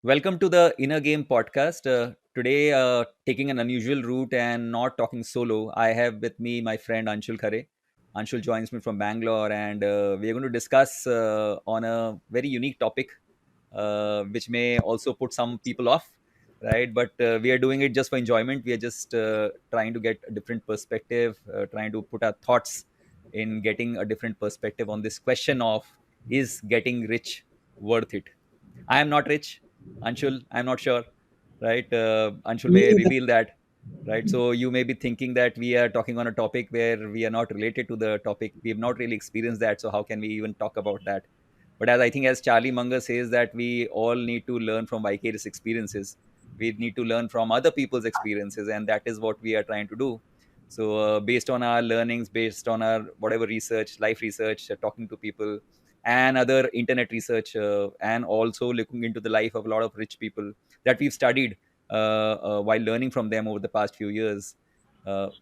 Welcome to the Inner Game podcast. Today, taking an unusual route and not talking solo, I have with me my friend Anshul Khare. Anshul joins me from Bangalore, and we are going to discuss on a very unique topic, which may also put some people off, right? But we are doing it just for enjoyment. We are just trying to get a different perspective, trying to put our thoughts in getting a different perspective on this question of is getting rich worth it? I am not rich. Anshul, I'm not sure, right? Anshul Me may neither. reveal that, right? So you may be thinking that we are talking on a topic where we are not related to the topic. We have not really experienced that. So how can we even talk about that? But as I think, as Charlie Munger says, that we all need to learn from vicarious experiences. We need to learn from other people's experiences, and that is what we are trying to do. So, based on our learnings, based on our whatever research, life research, talking to people, and other internet research, and also looking into the life of a lot of rich people that we've studied while learning from them over the past few years,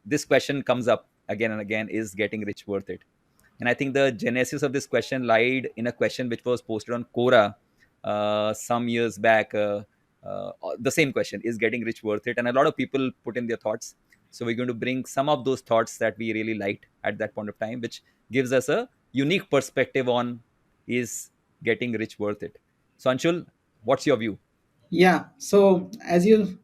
this question comes up again and again: is getting rich worth it? And I think the genesis of this question lied in a question which was posted on Quora some years back. The same question: is getting rich worth it? And a lot of people put in their thoughts. So we're going to bring some of those thoughts that we really liked at that point of time, which gives us a unique perspective on is getting rich worth it. So Anshul, what's your view? Yeah. So as you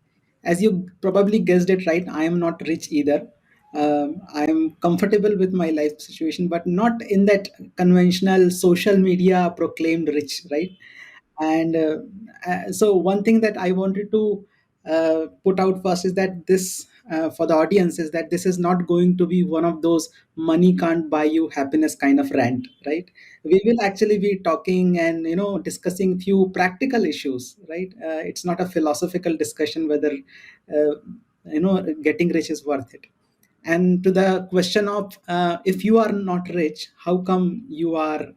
probably guessed it right, I am not rich either. I am comfortable with my life situation, but not in that conventional social media proclaimed rich, right? And so one thing that I wanted to put out first is that this for the audience is that this is not going to be one of those money can't buy you happiness kind of rant, right? We will actually be talking and discussing few practical issues, right? It's not a philosophical discussion whether uh, getting rich is worth it. And to the question of if you are not rich, how come you are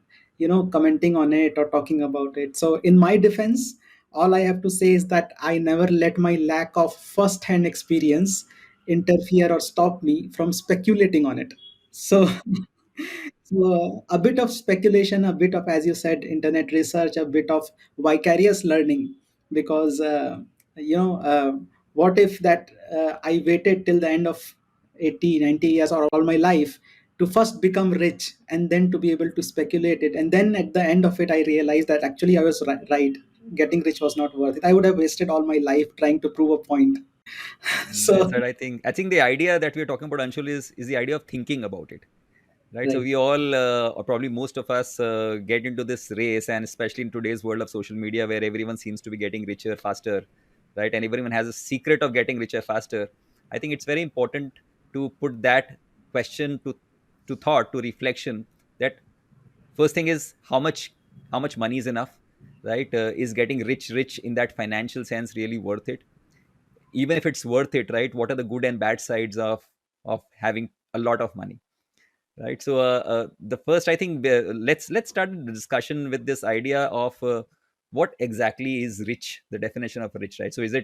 commenting on it or talking about it? So in my defense, all I have to say is that I never let my lack of first hand experience interfere or stop me from speculating on it. So so a bit of speculation, a bit of, as you said, internet research, a bit of vicarious learning, because what if that I waited till the end of 80, 90 years or all my life to first become rich and then to be able to speculate it, and then at the end of it I realized that actually I was right, getting rich was not worth it. I would have wasted all my life trying to prove a point. So That's what I think the idea that we're talking about, Anshul, is the idea of thinking about it, right? So right. we all, or probably most of us, get into this race, and especially in today's world of social media, where everyone seems to be getting richer faster, right? And everyone has a secret of getting richer faster. I think it's very important to put that question to thought, to reflection. That first thing is how much money is enough, right? Is getting rich in that financial sense really worth it? Even if it's worth it, right? What are the good and bad sides of having a lot of money? Right. So the first, I think, let's start the discussion with this idea of what exactly is rich, the definition of rich, right? So is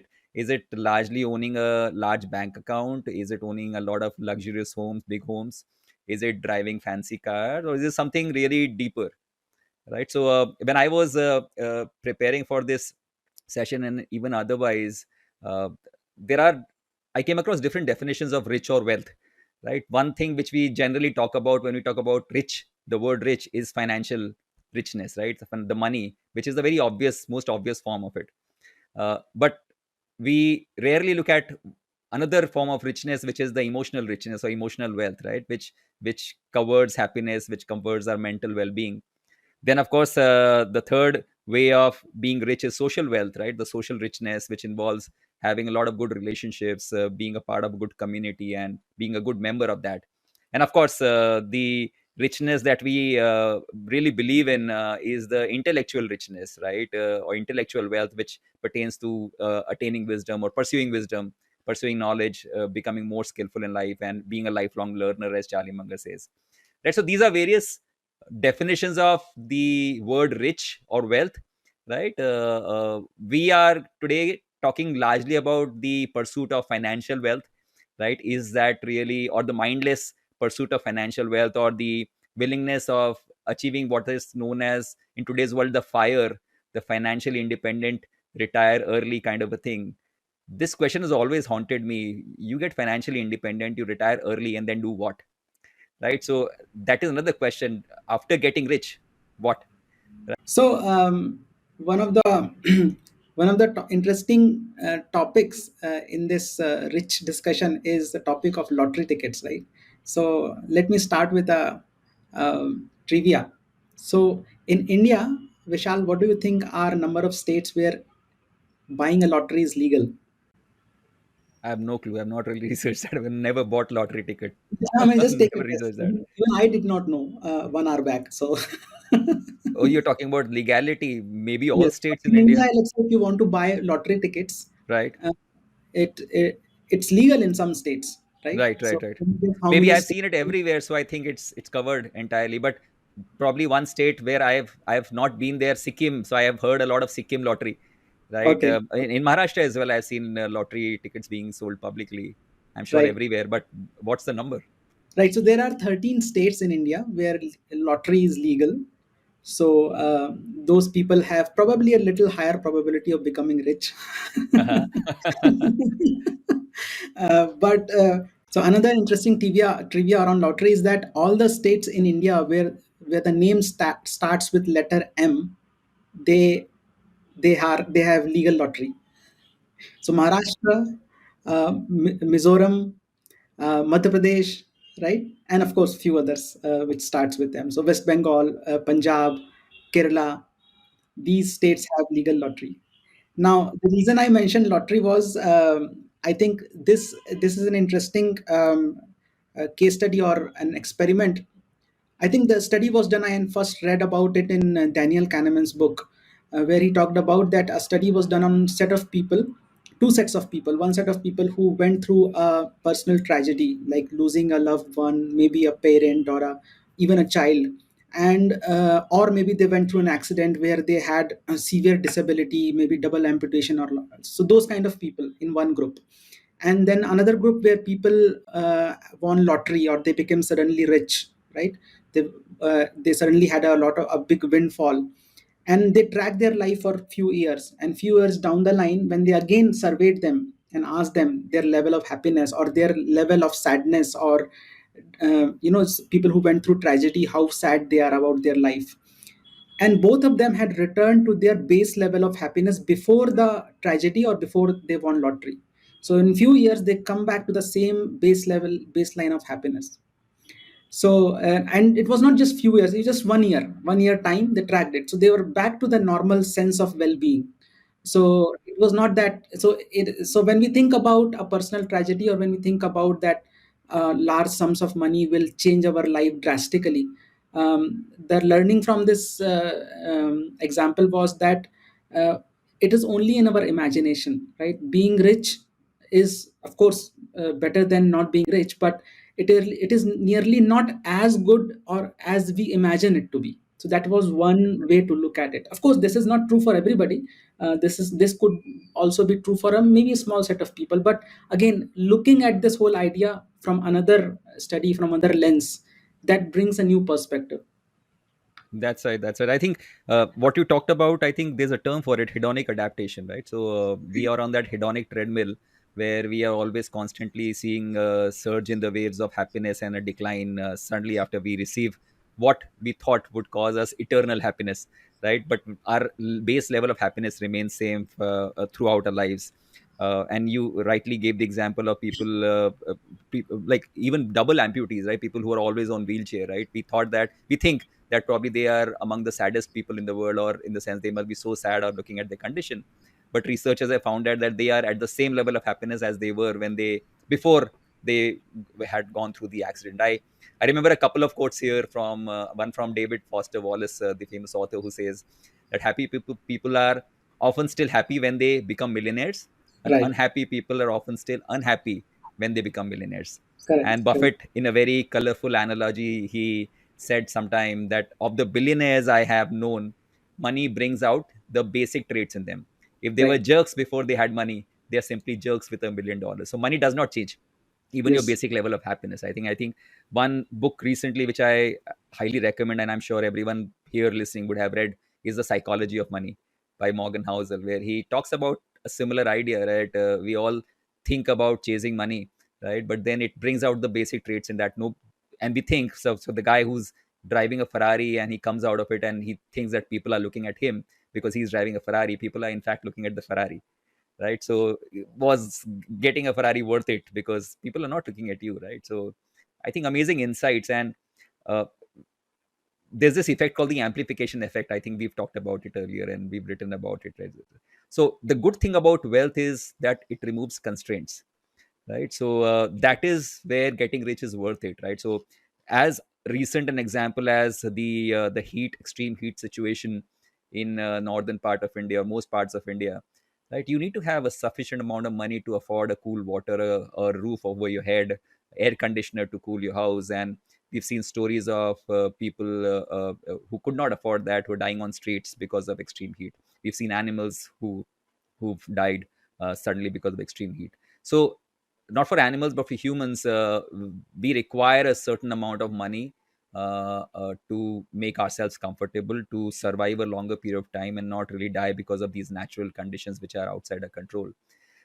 it largely owning a large bank account? Is it owning a lot of luxurious homes, big homes? Is it driving fancy cars, or is it something really deeper, right? So when I was preparing for this session, and even otherwise, uh, there are I came across different definitions of rich or wealth, right? One thing which we generally talk about when we talk about rich, the word rich, is financial richness, right? The money, which is the very obvious, most obvious form of it. But we rarely look at another form of richness, which is the emotional richness or emotional wealth, right? Which covers happiness, which covers our mental well-being. Then, of course, the third way of being rich is social wealth, right? The social richness, which involves having a lot of good relationships, being a part of a good community, and being a good member of that. And of course, the richness that we really believe in is the intellectual richness, right? Or intellectual wealth, which pertains to attaining wisdom or pursuing wisdom, pursuing knowledge, becoming more skillful in life, and being a lifelong learner, as Charlie Munger says. Right. So these are various definitions of the word rich or wealth, right? We are today talking largely about the pursuit of financial wealth, right? Is that really, or the mindless pursuit of financial wealth, or the willingness of achieving what is known as, in today's world, the FIRE, the financially independent retire early kind of a thing. This question has always haunted me. You get financially independent, you retire early, and then do what? Right? So that is another question. After getting rich, what? So one of the one of the interesting topics in this rich discussion is the topic of lottery tickets, right? So let me start with a trivia. So in India, Vishal, what do you think are number of states where buying a lottery is legal? I have no clue. I've not really researched that. I've never bought lottery ticket. I mean, just take a Never guess. researched that. Even I did not know 1 hour back. So Oh, you're talking about legality. Maybe all yes, states in in India, India, let's say if you want to buy lottery tickets, right? uh, it's legal in some states, right? Right, So right, right. how Maybe many I've states? seen it everywhere, so I think it's covered entirely. But probably one state where I've not been there, Sikkim. So I have heard a lot of Sikkim lottery, right? Okay, In Maharashtra as well, I've seen lottery tickets being sold publicly. I'm sure right, everywhere. But what's the number? right. So there are 13 states in India where lottery is legal. So those people have probably a little higher probability of becoming rich. Uh-huh. But so another interesting trivia around lottery is that all the states in India where the name starts with letter M, they they have legal lottery. So Maharashtra, Mizoram, Madhya Pradesh, right, and of course few others which starts with them. So West Bengal, Punjab, Kerala, these states have legal lottery. Now, the reason I mentioned lottery was I think this is an interesting case study or an experiment. I think the study was done. I first read about it in Daniel Kahneman's book, where he talked about that a study was done on set of people, two sets of people. One set of people who went through a personal tragedy, like losing a loved one, maybe a parent or even a child, and or maybe they went through an accident where they had a severe disability, maybe double amputation or so those kind of people in one group, and then another group where people won lottery or they became suddenly rich, right? They suddenly had a lot of a big windfall, and they tracked their life for few years, and few years down the line when they again surveyed them and asked them their level of happiness or their level of sadness, or people who went through tragedy, how sad they are about their life, and both of them had returned to their base level of happiness before the tragedy or before they won lottery. So in few years they come back to the same baseline of happiness. So and it was not just few years, it was just 1 year time they tracked it, so they were back to the normal sense of well-being. So it was not that, so when we think about a personal tragedy, or when we think about that large sums of money will change our life drastically, the learning from this example was that uh, it is only in our imagination, right? Being rich is of course better than not being rich, but it is nearly not as good or as we imagine it to be. So that was one way to look at it. Of course this is not true for everybody. This could also be true for a maybe small set of people, but again, looking at this whole idea from another study, from another lens, that brings a new perspective. That's right. That's right. I think what you talked about, I think there's a term for it, hedonic adaptation, right? So we are on that hedonic treadmill where we are always constantly seeing a surge in the waves of happiness and a decline suddenly after we receive what we thought would cause us eternal happiness, right? But our base level of happiness remains same throughout our lives. And you rightly gave the example of people like even double amputees, right? People who are always on wheelchair, right? We think that probably they are among the saddest people in the world, or in the sense they must be so sad or looking at their condition. But researchers have found out that they are at the same level of happiness as they were when they before they had gone through the accident. I remember a couple of quotes here from one from David Foster Wallace, the famous author, who says that happy people are often still happy when they become millionaires, and Right. unhappy people are often still unhappy when they become millionaires. Correct. And Correct. Buffett, in a very colorful analogy, he said sometime that of the billionaires I have known, money brings out the basic traits in them. If they were Right. jerks before they had money, they are simply jerks with $1 million. So money does not change even your Yes. basic level of happiness. I think one book recently which I highly recommend, and I'm sure everyone here listening would have read, is The Psychology of Money. by Morgan Housel, where he talks about a similar idea, right? We all think about chasing money, right? But then it brings out the basic traits in that no, and we think so. So the guy who's driving a Ferrari and he comes out of it and he thinks that people are looking at him because he's driving a Ferrari. People are in fact looking at the Ferrari, right? So was getting a Ferrari worth it because people are not looking at you, right? So I think amazing insights. And uh, there's this effect called the amplification effect. I think we've talked about it earlier and we've written about it, right? So the good thing about wealth is that it removes constraints, right? So that is where getting rich is worth it, right? So as recent an example as the heat, extreme heat situation in northern part of India, or most parts of India, right? You need to have a sufficient amount of money to afford a cool water, a roof over your head, air conditioner to cool your house. And we've seen stories of people who could not afford that, who are dying on streets because of extreme heat. We've seen animals who've died suddenly because of extreme heat. So not for animals but for humans, we require a certain amount of money to make ourselves comfortable, to survive a longer period of time and not really die because of these natural conditions which are outside our control,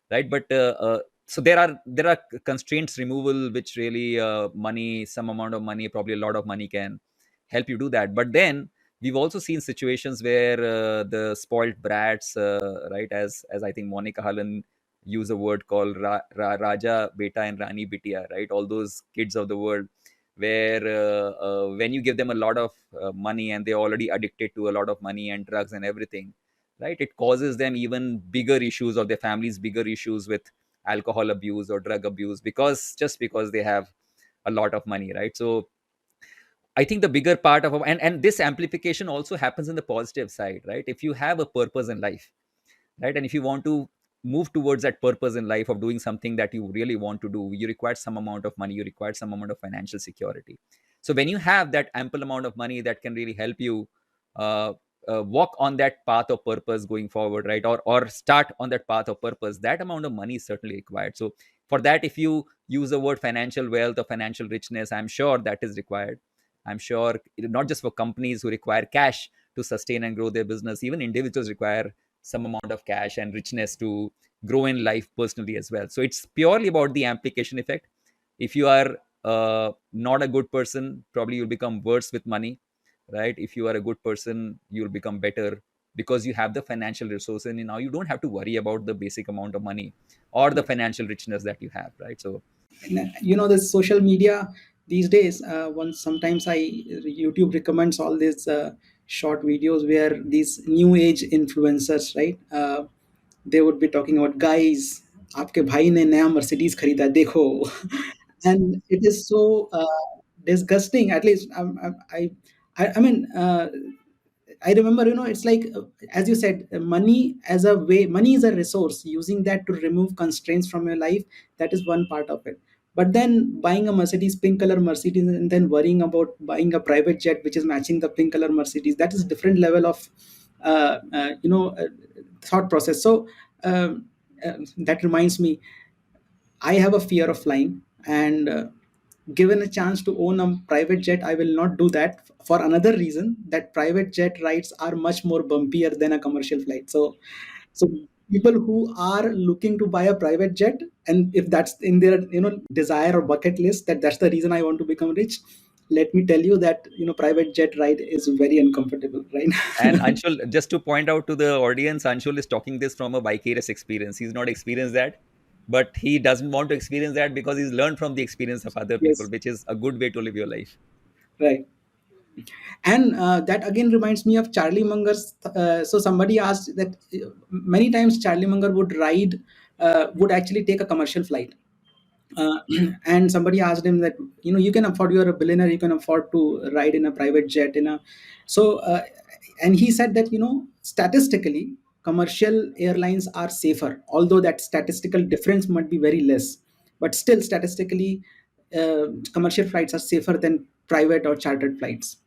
right? But so there are constraints removal, which really money, some amount of money, probably a lot of money, can help you do that. But then we've also seen situations where the spoiled brats, right, as I think Monica Hallan use a word called Raja Beta and Rani Bitia, right? All those kids of the world, where when you give them a lot of money and they're already addicted to a lot of money and drugs and everything, right? It causes them even bigger issues, or their families bigger issues with alcohol abuse or drug abuse, because just because they have a lot of money, right? So I think the bigger part of, and this amplification also happens in the positive side, right? If you have a purpose in life, right, and if you want to move towards that purpose in life of doing something that you really want to do, you require some amount of money, you require some amount of financial security. So when you have that ample amount of money that can really help you uh, walk on that path of purpose going forward, right, or start on that path of purpose, that amount of money is certainly required. So for that, if you use the word financial wealth or financial richness, I'm sure that is required. I'm sure not just for companies who require cash to sustain and grow their business, even individuals require some amount of cash and richness to grow in life personally as well. So it's purely about the amplification effect. If you are not a good person, probably you'll become worse with money, right? If you are a good person, you'll become better because you have the financial resources, and now you don't have to worry about the basic amount of money or the financial richness that you have, right? So This social media these days, once sometimes I YouTube recommends all these short videos where these new age influencers, right, they would be talking about, guys, आपके भाई ने नया Mercedes खरीदा देखो. And it is so disgusting. At least I mean, I remember, it's like, as you said, money as a way, money is a resource. Using that to remove constraints from your life, that is one part of it. But then buying a Mercedes, pink color Mercedes, and then worrying about buying a private jet which is matching the pink color Mercedes, that is different level of, thought process. So that reminds me, I have a fear of flying, and given a chance to own a private jet, I will not do that for another reason, that private jet rides are much more bumpier than a commercial flight. So people who are looking to buy a private jet, and if that's in their desire or bucket list, that's the reason I want to become rich. Let me tell you that private jet ride is very uncomfortable, right? and Anshul, just to point out to the audience, Anshul is talking this from a vicarious experience. He's not experienced that, but he doesn't want to experience that because he's learned from the experience of other people, Yes, which is a good way to live your life. right. And that again reminds me of Charlie Munger's. So somebody asked that many times Charlie Munger would ride, would actually take a commercial flight. Uh, and somebody asked him that, you can afford, you're a billionaire, you can afford to ride in a private jet in a. So and he said that, statistically, commercial airlines are safer, although that statistical difference might be very less, but still statistically, commercial flights are safer than private or chartered flights.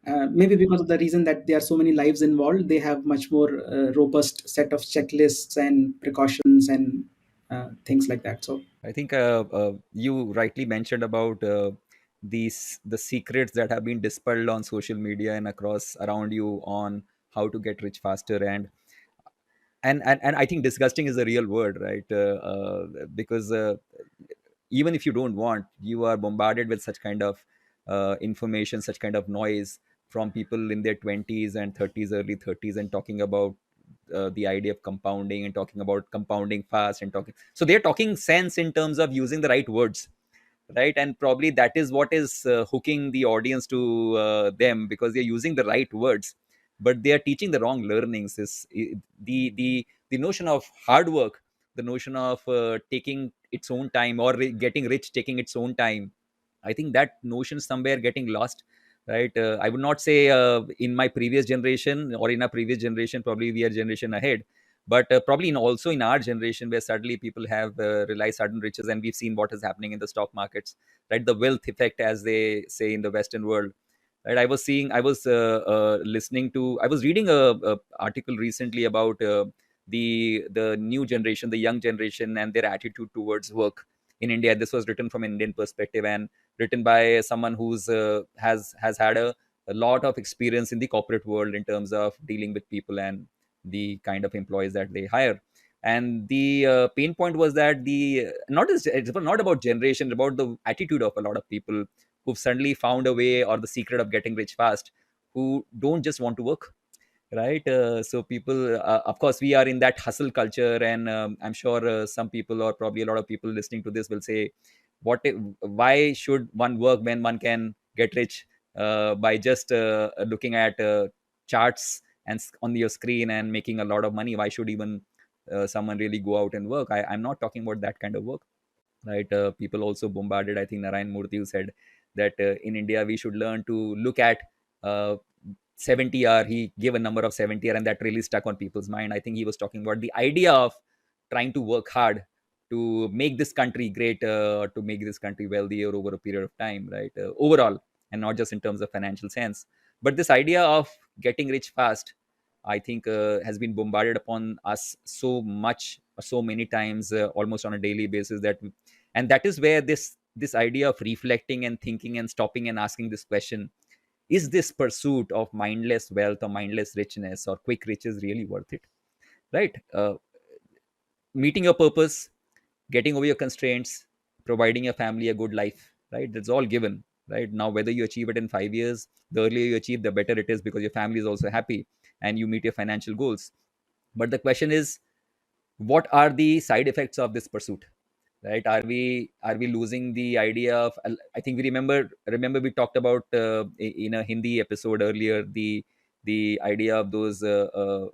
Maybe because of the reason that there are so many lives involved, they have much more robust set of checklists and precautions and things like that. So I think you rightly mentioned about these the secrets that have been dispelled on social media and across around you on how to get rich faster. And And I think disgusting is a real word, right? Because even if you don't want, you are bombarded with such kind of information, such kind of noise from people in their 20s and 30s, early 30s, and talking about the idea of compounding and talking about compounding fast and talking. So they're talking sense in terms of using the right words, right? And probably that is what is hooking the audience to them, because they're using the right words, but they are teaching the wrong learnings. The notion of hard work, the notion of taking its own time, or getting rich taking its own time, I think that notion somewhere getting lost, right? I would not say in my previous generation or in a previous generation, probably we are generation ahead, but probably in also in our generation, where suddenly people have realized sudden riches, and we've seen what is happening in the stock markets, right? The wealth effect, as they say in the Western world, right? I was listening to, I was reading a article recently about the new generation, the young generation, and their attitude towards work in India. This was written from an Indian perspective, and written by someone who's has had a lot of experience in the corporate world in terms of dealing with people and the kind of employees that they hire. And the pain point was that the not as it's not about generation, about the attitude of a lot of people who've suddenly found a way, or the secret of getting rich fast, who don't just want to work, right? So people, of course, we are in that hustle culture, and I'm sure some people, or probably a lot of people listening to this, will say, why should one work when one can get rich by just looking at charts and on your screen and making a lot of money? Why should even someone really go out and work? I'm not talking about that kind of work, right? People also bombarded, I think Narayan Murthy, who said that in India we should learn to look at uh, 70R. He gave a number of 70R, and that really stuck on people's mind. I think he was talking about the idea of trying to work hard to make this country great, to make this country wealthier over a period of time, right? Overall, and not just in terms of financial sense. But this idea of getting rich fast, I think has been bombarded upon us so much, so many times, almost on a daily basis, that, and that is where this idea of reflecting and thinking and stopping and asking this question: is this pursuit of mindless wealth or mindless richness or quick riches really worth it, right? Meeting your purpose, getting over your constraints, providing your family a good life, right? That's all given, right? Now, whether you achieve it in 5 years, the earlier you achieve, the better it is, because your family is also happy and you meet your financial goals. But the question is, what are the side effects of this pursuit, right? Are we losing the idea of, I think we remember we talked about in a Hindi episode earlier, the idea of those the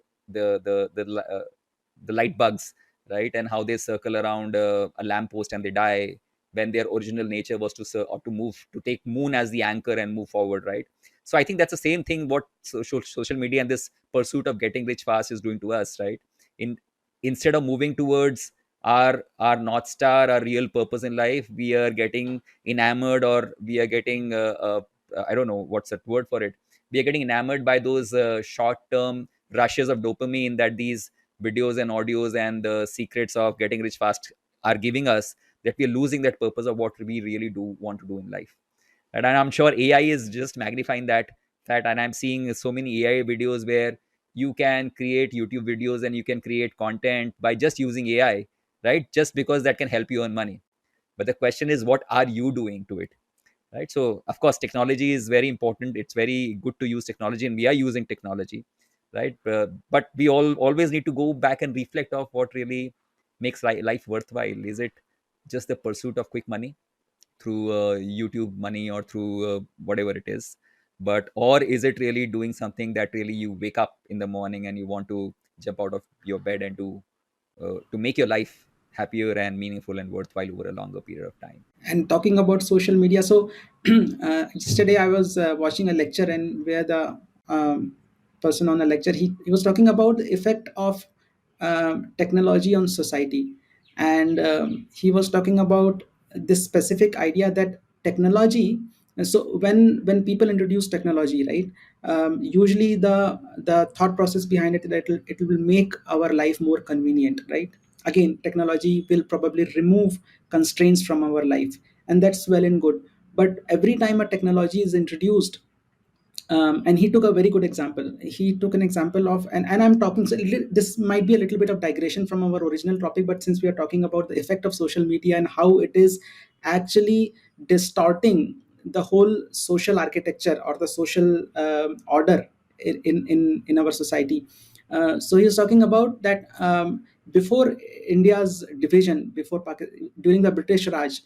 light bugs, right? And how they circle around a lamppost and they die, when their original nature was to or to move, to take moon as the anchor and move forward, right? So I think that's the same thing what social media and this pursuit of getting rich fast is doing to us, right? in Instead of moving towards our north star, our real purpose in life, we are getting enamored, or we are getting I don't know what's that word for it, we are getting enamored by those short term rushes of dopamine that these videos and audios and the secrets of getting rich fast are giving us, that we are losing that purpose of what we really do want to do in life. And I'm sure AI is just magnifying that fact. And I'm seeing so many AI videos where you can create YouTube videos and you can create content by just using AI, right? Just because that can help you earn money. But the question is, what are you doing to it, right? So, of course, technology is very important. It's very good to use technology, and we are using technology, right? But we all always need to go back and reflect of what really makes life worthwhile. Is it just the pursuit of quick money through YouTube money, or through whatever it is? But or is it really doing something that really you wake up in the morning and you want to jump out of your bed and do to make your life happier and meaningful and worthwhile over a longer period of time? And talking about social media, so yesterday I was watching a lecture, and where the person on the lecture, he was talking about the effect of technology on society. And he was talking about this specific idea that technology, so when people introduce technology, right, usually the thought process behind it, that it will make our life more convenient, right? Again, technology will probably remove constraints from our life, and that's well and good. But every time a technology is introduced, And he took a very good example. He took an example of, and I'm talking, so this might be a little bit of digression from our original topic, but since we are talking about the effect of social media and how it is actually distorting the whole social architecture or the social order in our society. So he's talking about that, before India's division, before during the British Raj,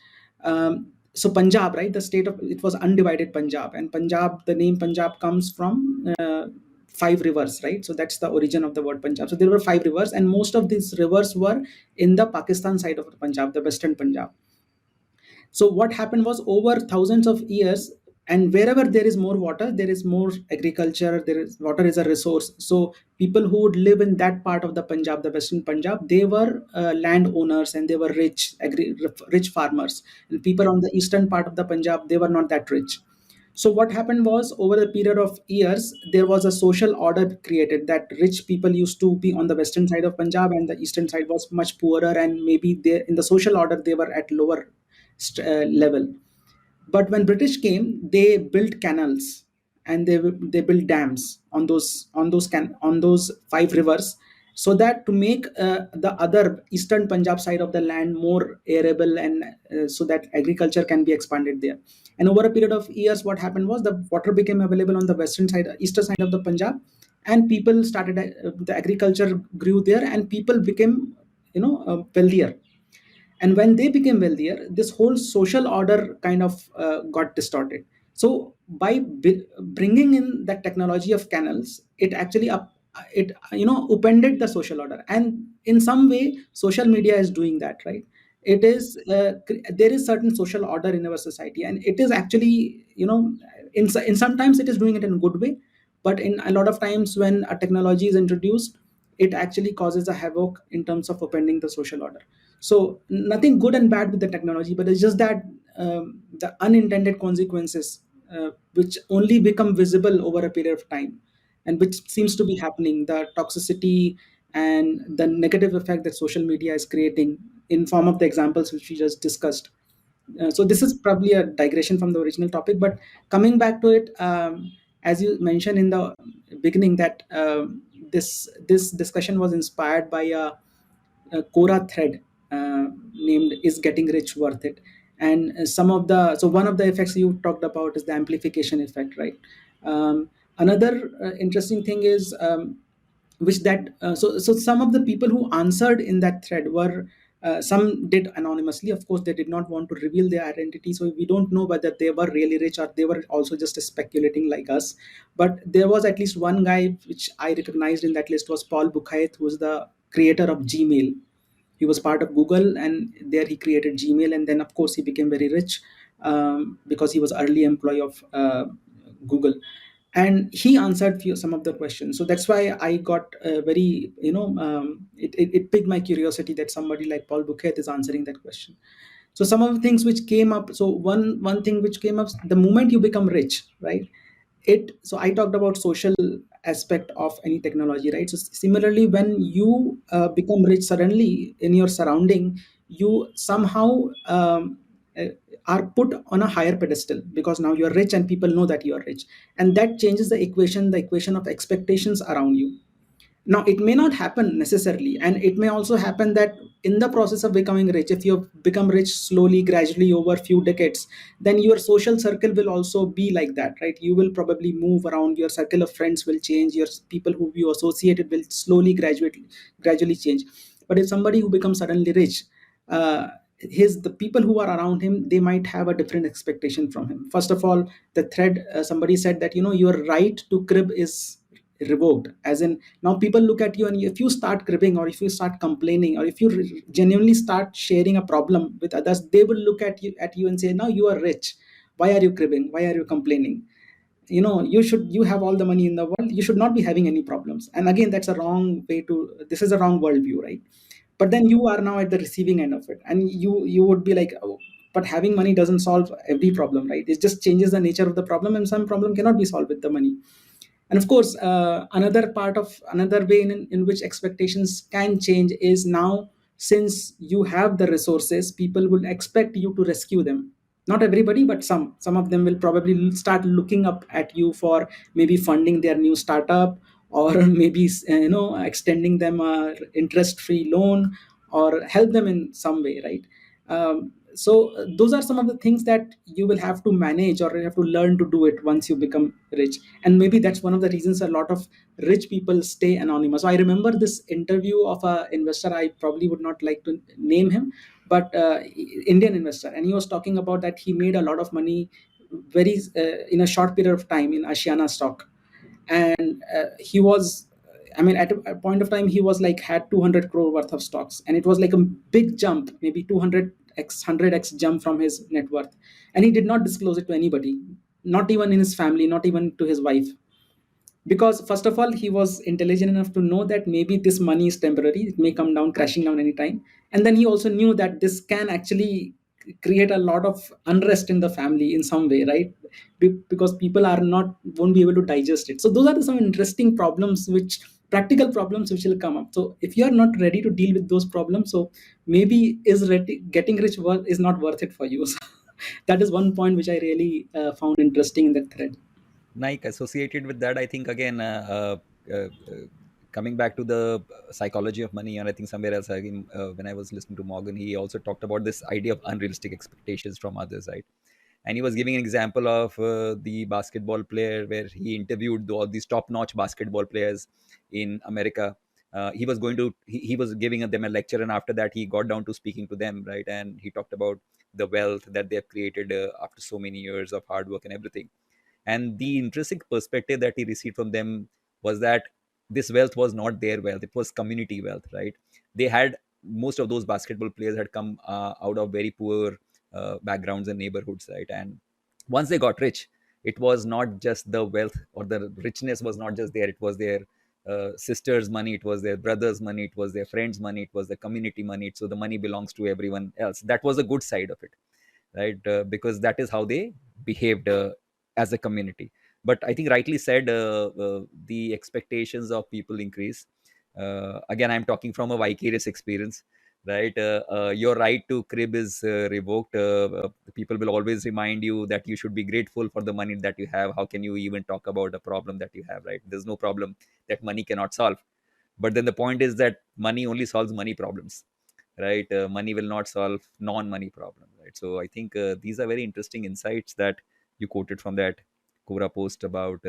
so Punjab, right, the state of, it was undivided Punjab, and Punjab, the name Punjab comes from five rivers, right? So that's the origin of the word Punjab. So there were five rivers, and most of these rivers were in the Pakistan side of the Punjab, the western Punjab. So what happened was, over thousands of years, and wherever there is more water, there is more agriculture, there is water is a resource. So people who would live in that part of the Punjab, the western Punjab, they were landowners, and they were rich farmers. And people on the eastern part of the Punjab, they were not that rich. So what happened was, over a period of years, there was a social order created, that rich people used to be on the western side of Punjab, and the eastern side was much poorer, and maybe they, in the social order, they were at lower level. But when British came, they built canals, and they built dams on those five rivers, so that to make the other eastern Punjab side of the land more arable, and so that agriculture can be expanded there. And over a period of years, what happened was, the water became available on the western side, eastern side of the Punjab, and people started, the agriculture grew there, and people became, wealthier. And when they became wealthier, this whole social order kind of got distorted. So by bringing in the technology of canals, it actually it upended the social order. And in some way, social media is doing that, right? It is there is certain social order in our society, and it is actually, in sometimes it is doing it in a good way, but in a lot of times when a technology is introduced, it actually causes a havoc in terms of upending the social order. So nothing good and bad with the technology, but it's just that the unintended consequences, which only become visible over a period of time, and which seems to be happening, the toxicity and the negative effect that social media is creating, in form of the examples which we just discussed. So this is probably a digression from the original topic, but coming back to it, as you mentioned in the beginning, that this discussion was inspired by a Quora thread named "Is Getting Rich Worth It?" And some of the so one of the effects you talked about is the amplification effect, right? Another interesting thing is, which that so some of the people who answered in that thread were, some did anonymously. Of course, they did not want to reveal their identity, so we don't know whether they were really rich or they were also just speculating like us. But there was at least one guy which I recognized in that list, was Paul Buchheit, who was the creator of Gmail. He was part of Google, and there he created Gmail, and then of course he became very rich, because he was early employee of Google. And he answered some of the questions. So that's why I got very, it piqued my curiosity that somebody like Paul Buchet is answering that question. So some of the things which came up, so one thing which came up, the moment you become rich, right? So I talked about social aspect of any technology, right? So similarly, when you become rich suddenly in your surrounding, you somehow uh, are put on a higher pedestal, because now you're rich and people know that you are rich, and that changes the equation of expectations around you. Now it may not happen necessarily, and it may also happen that in the process of becoming rich, if you become rich slowly, gradually, over a few decades, then your social circle will also be like that, right? You will probably move around, your circle of friends will change, your people who you associated will slowly gradually change. But if somebody who becomes suddenly rich, his the people who are around him, they might have a different expectation from him. First of all, the thread, somebody said that, your right to crib is revoked, as in, now people look at you, and if you start cribbing, or if you start complaining, or if you genuinely start sharing a problem with others, they will look at you and say, now you are rich, why are you cribbing, why are you complaining? You have all the money in the world, you should not be having any problems. And again, that's a wrong way to this is a wrong worldview, right? But then you are now at the receiving end of it, and you would be like, oh, but having money doesn't solve every problem, right? It just changes the nature of the problem, and some problem cannot be solved with the money. And of course, another way in which expectations can change is, now since you have the resources, people will expect you to rescue them. Not everybody, but some of them will probably start looking up at you for maybe funding their new startup, or maybe extending them a interest free loan, or help them in some way, right? Those are some of the things that you will have to manage, or you have to learn to do it once you become rich. And maybe that's one of the reasons a lot of rich people stay anonymous. So I remember this interview of a investor, I probably would not like to name him, but Indian investor, and he was talking about that he made a lot of money very in a short period of time in Asiana stock. And he was, I mean, at a point of time he was like had 200 crore worth of stocks, and it was like a big jump, maybe 200x 100x jump from his net worth. And he did not disclose it to anybody, not even in his family, not even to his wife, because first of all he was intelligent enough to know that maybe this money is temporary, it may come down crashing down anytime. And then he also knew that this can actually create a lot of unrest in the family in some way, right? Because people are not won't be able to digest it. So those are some interesting problems, which practical problems which will come up. So if you are not ready to deal with those problems, so maybe getting rich is not worth it for you. So that is one point which I really found interesting in that thread. Nike associated with that, I think again, coming back to the psychology of money, and I think somewhere else again, when I was listening to Morgan, he also talked about this idea of unrealistic expectations from others, right? And he was giving an example of the basketball player where he interviewed all these top-notch basketball players in America. He was giving them a lecture, and after that he got down to speaking to them, right? And he talked about the wealth that they have created after so many years of hard work and everything. And the intrinsic perspective that he received from them was that this wealth was not their wealth, it was community wealth, right? They had, most of those basketball players had come out of very poor backgrounds and neighborhoods, right? And once they got rich, it was not just the wealth, or the richness was not just there, it was their sisters money, it was their brothers money, it was their friends money, it was the community money. So the money belongs to everyone else. That was a good side of it, right? Because that is how they behaved as a community. But I think rightly said, the expectations of people increase. Again, I'm talking from a vicarious experience, right? Your right to crib is revoked. People will always remind you that you should be grateful for the money that you have. How can you even talk about a problem that you have, right? There's no problem that money cannot solve. But then the point is that money only solves money problems, right? Money will not solve non-money problem, right? So I think these are very interesting insights that you quoted from that Quora post about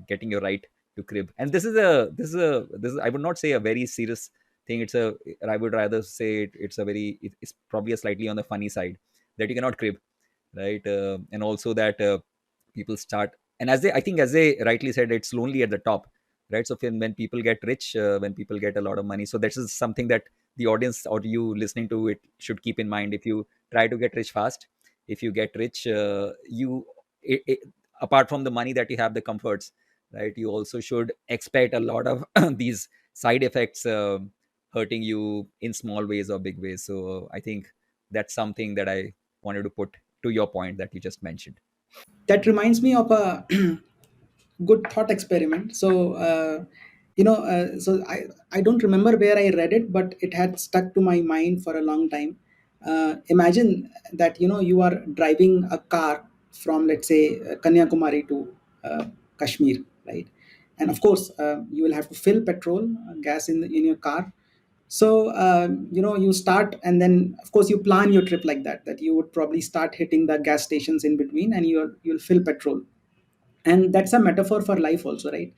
getting your right to crib. And this is I would not say a very serious thing. I would rather say it's probably a slightly on the funny side that you cannot crib, right? And also that people start, and as they, I think as they rightly said, it's lonely at the top, right? So when people get rich, when people get a lot of money, so this is something that the audience or you listening to it should keep in mind. If you try to get rich fast, if you get rich, you it, apart from the money that you have, the comforts, right, you also should expect a lot of these side effects hurting you in small ways or big ways. So I think that's something that I wanted to put to your point that you just mentioned. That reminds me of a good thought experiment. So I don't remember where I read it, but it had stuck to my mind for a long time. Imagine that you are driving a car from, let's say, Kanyakumari to Kashmir, right? And of course you will have to fill petrol, gas in your car. So you start, and then of course you plan your trip like that you would probably start hitting the gas stations in between, and you'll fill petrol. And that's a metaphor for life also, right?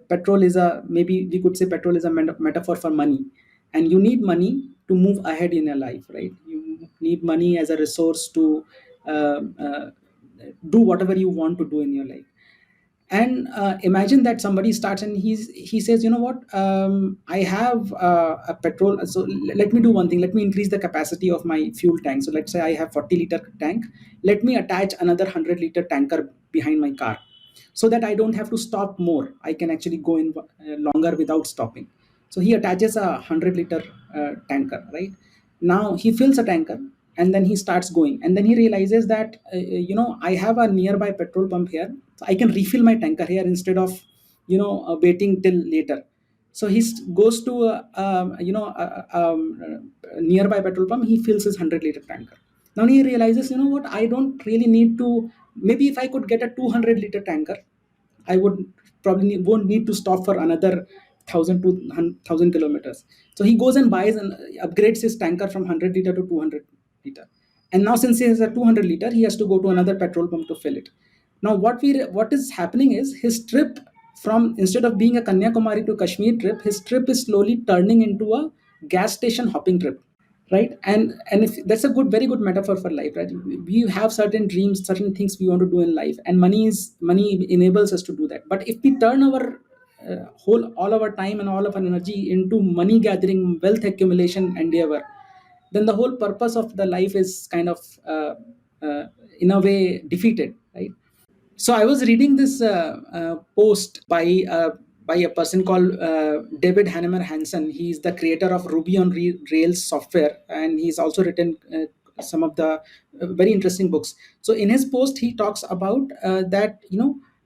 Petrol is a, maybe we could say petrol is a metaphor for money. And you need money to move ahead in your life, right? You need money as a resource to uh, uh, do whatever you want to do in your life. And imagine that somebody starts and he says, you know what, I have a petrol, so let me do one thing, let me increase the capacity of my fuel tank. So let's say I have 40-liter tank, let me attach another 100-liter tanker behind my car, so that I don't have to stop more, I can actually go in longer without stopping. So he attaches a 100-liter tanker, right? Now he fills a tanker, and then he starts going, and then he realizes that I have a nearby petrol pump here, so I can refill my tanker here instead of waiting till later. So goes to a nearby petrol pump, he fills his 100-liter tanker. Now he realizes, you know what, I don't really need to, maybe if I could get a 200-liter tanker, I would probably won't need to stop for another 1,000 to 1,000 kilometers. So he goes and buys and upgrades his tanker from 100-liter to 200-liter. And now since he has a 200-liter, he has to go to another petrol pump to fill it. Now what is happening is, his trip, from instead of being a Kanyakumari to Kashmir trip, his trip is slowly turning into a gas station hopping trip, right? And if that's a good, very good metaphor for life, right? We have certain dreams, certain things we want to do in life, and money enables us to do that. But if we turn our whole all our time and all of our energy into money gathering, wealth accumulation endeavor, then the whole purpose of the life is kind of uh, in a way defeated, right? So I was reading this post by a person called David Hannemer Hansen. He's the creator of Ruby on Rails software, and he's also written some of the very interesting books. So in his post, he talks about that,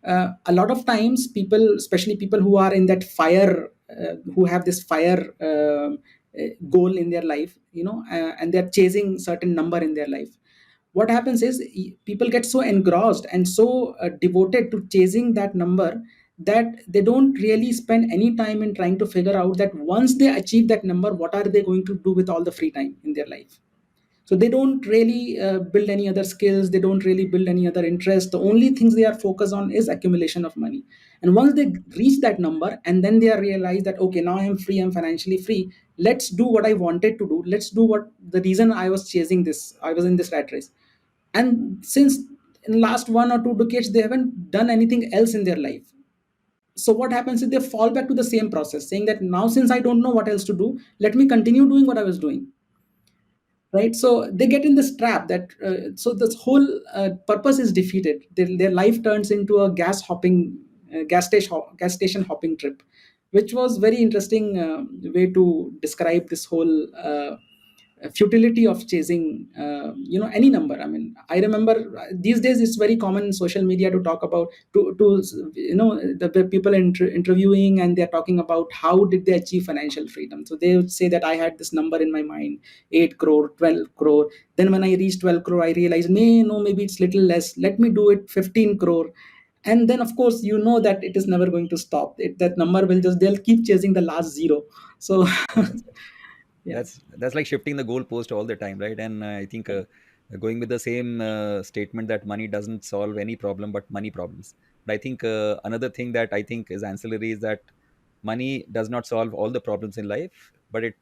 a lot of times people, especially people who are in that fire, who have this fire goal in their life, and they're chasing certain number in their life. What happens is, people get so engrossed and so devoted to chasing that number, that they don't really spend any time in trying to figure out that once they achieve that number, what are they going to do with all the free time in their life. So they don't really build any other skills, they don't really build any other interest. The only things they are focused on is accumulation of money. And once they reach that number, and then they are realize that, okay, now I am free, I'm financially free, let's do what I wanted to do, let's do what the reason I was chasing this, I was in this rat race. And since in last 1 or 2 decades, they haven't done anything else in their life. So what happens is, they fall back to the same process, saying that now since I don't know what else to do, let me continue doing what I was doing, right? So they get in this trap that, so this whole purpose is defeated. Their life turns into a gas station hopping trip, which was very interesting way to describe this whole futility of chasing any number. I mean, I remember these days it's very common in social media to talk about, to the people interviewing, and they're talking about how did they achieve financial freedom. So they would say that I had this number in my mind, 8 crore, 12 crore. Then when I reached 12 crore, I realized, no, maybe it's little less, let me do it 15 crore. And then of course, that it is never going to stop. That number will just, they'll keep chasing the last zero. So That's yeah. that's like shifting the goalpost all the time, right? And I think going with the same statement that money doesn't solve any problem but money problems. But I think another thing that I think is ancillary is that money does not solve all the problems in life, but it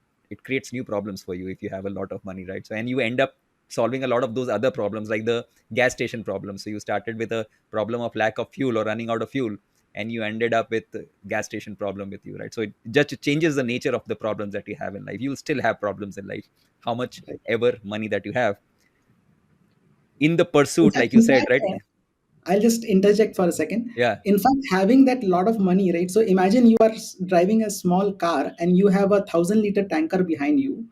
creates new problems for you if you have a lot of money, right? So and you end up solving a lot of those other problems, like the gas station problem. So you started with a problem of lack of fuel or running out of fuel, and you ended up with the gas station problem with you, right? So it just changes the nature of the problems that you have in life. You'll still have problems in life, how much ever money that you have in the In pursuit, fact, like you said, right? I'll just interject for a second. Yeah, In fact, having that lot of money, right? So imagine you are driving a small car and you have a 1,000-liter tanker behind you.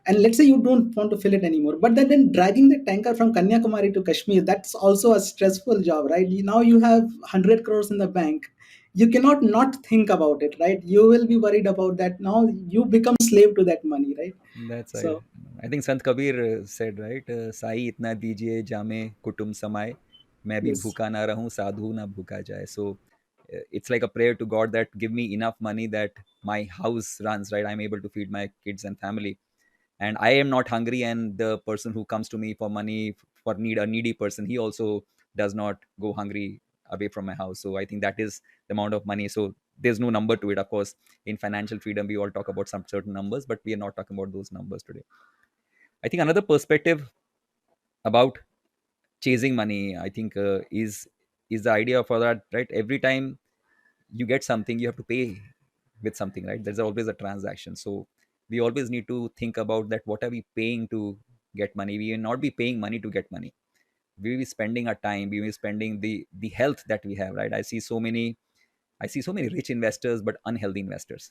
And let's say you don't want to fill it anymore. But then dragging the tanker from Kanyakumari to Kashmir, that's also a stressful job, right? Now you have 100 crores in the bank. You cannot not think about it, right? You will be worried about that. Now you become slave to that money, right? that's So, I think Sant Kabir said, right? Sai itna dijiye jame kutum samay, मैं भी yes. भूखा ना रहूं साधु ना भूखा जाए. So it's like a prayer to God that give me enough money that my house runs, right? I'm able to feed my kids and family, and I am not hungry, and the person who comes to me for money, for need, a needy person, he also does not go hungry away from my house. So I think that is the amount of money. So there's no number to it, of course. In financial freedom we all talk about some certain numbers, but we are not talking about those numbers today. I think another perspective about chasing money, I think is the idea for that, right? Every time you get something, you have to pay with something, right? There's always a transaction. So we always need to think about that, what are we paying to get money? We will not be paying money to get money. We will be spending our time, we will be spending the health that we have, right? I see so many rich investors but unhealthy investors,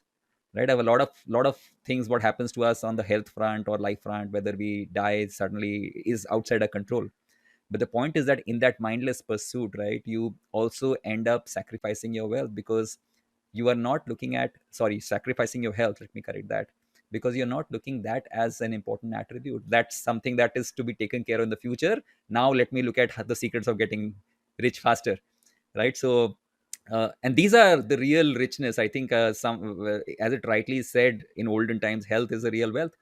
right? I have a lot of things what happens to us on the health front or life front, whether we die suddenly, is outside our control. But the point is that in that mindless pursuit, right, you also end up sacrificing your wealth, because you are not looking at, sorry, sacrificing your health, let me correct that. because you're not looking that as an important attribute. That's something that is to be taken care of in the future. Now let me look at the secrets of getting rich faster, right? So and these are the real richness. I think some as it rightly said in olden times, health is a real wealth,